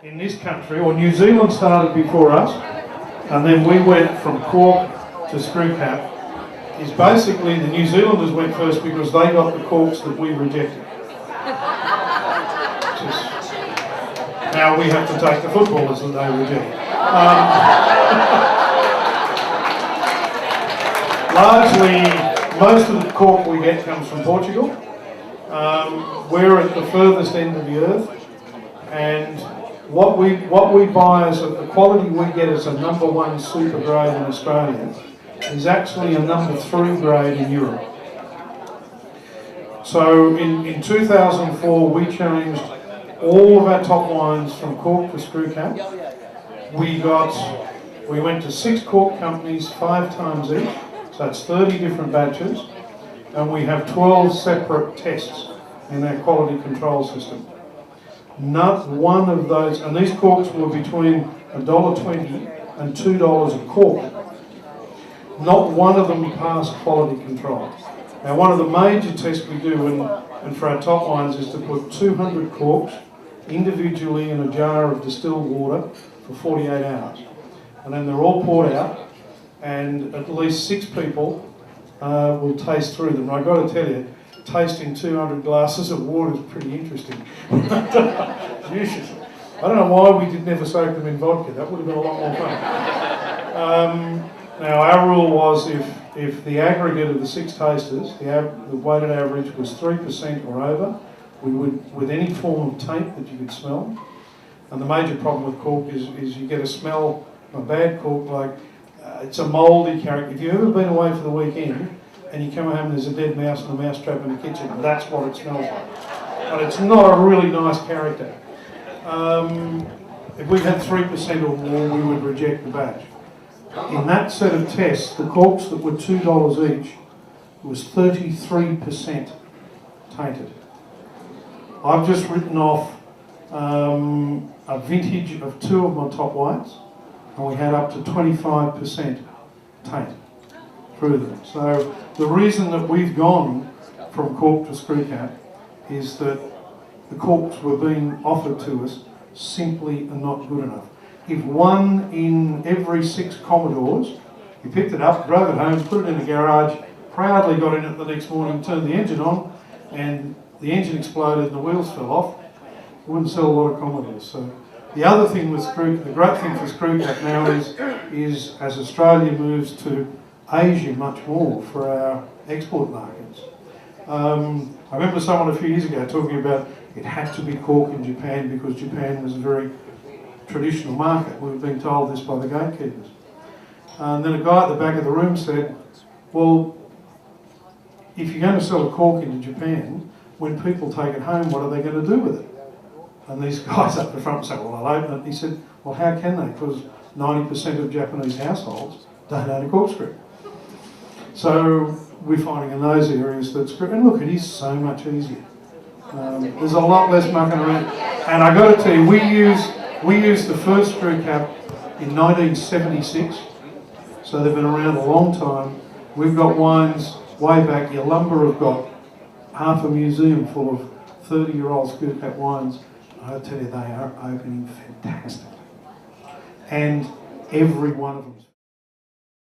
in this country, or New Zealand started before us, and then we went from cork to screw cap, is basically the New Zealanders went first because they got the corks that we rejected. Now we have to take the footballers that they reject. Largely, most of the cork we get comes from Portugal. We're at the furthest end of the earth, and what we buy as the quality we get as a #1 super grade in Australia is actually a #3 grade in Europe. So in 2004 we changed all of our top wines from cork to screw cap. We went to 6 cork companies 5 times each, so it's 30 different batches, and we have 12 separate tests in our quality control system. Not one of those, and these corks were between $1.20 and $2 a cork. Not one of them passed quality control. Now, one of the major tests we do, and for our top wines, is to put 200 corks individually in a jar of distilled water for 48 hours. And then they're all poured out, and at least 6 people will taste through them. I've got to tell you, tasting 200 glasses of water is pretty interesting. Jesus. I don't know why we never soak them in vodka. That would have been a lot more fun. Now, our rule was if the aggregate of the 6 tasters, the weighted average was 3% or over, we would, with any form of taint that you could smell. And the major problem with cork is you get a smell, a bad cork, like it's a mouldy character. If you've ever been away for the weekend and you come home and there's a dead mouse and a mouse trap in the kitchen, that's what it smells like. But it's not a really nice character. If we had 3% or more, we would reject the batch. In that set of tests, the corks that were $2 each was 33% tainted. I've just written off a vintage of 2 of my top whites, and we had up to 25% taint through them. So the reason that we've gone from cork to screw cap is that the corks were being offered to us simply are not good enough. If 1 in every 6 Commodores, you picked it up, drove it home, put it in the garage, proudly got in it the next morning, turned the engine on, and the engine exploded and the wheels fell off, wouldn't sell a lot of Commodores. So the other thing with the great thing for screw cap now is as Australia moves to Asia much more for our export markets. I remember someone a few years ago talking about it had to be cork in Japan because Japan was a very traditional market. We've been told this by the gatekeepers. And then a guy at the back of the room said, well, if you're going to sell a cork into Japan, when people take it home, what are they going to do with it? And these guys up the front say, well, I'll open it. He said, well, how can they? Because 90% of Japanese households don't own a corkscrew. So we're finding in those areas that screw, and look, it is so much easier. There's a lot less mucking around. And I've got to tell you, we used the first screw cap in 1976, so they've been around a long time. We've got wines way back. Yalumba have got half a museum full of 30-year-old screw cap wines. I tell you, they are opening fantastic. And every one of them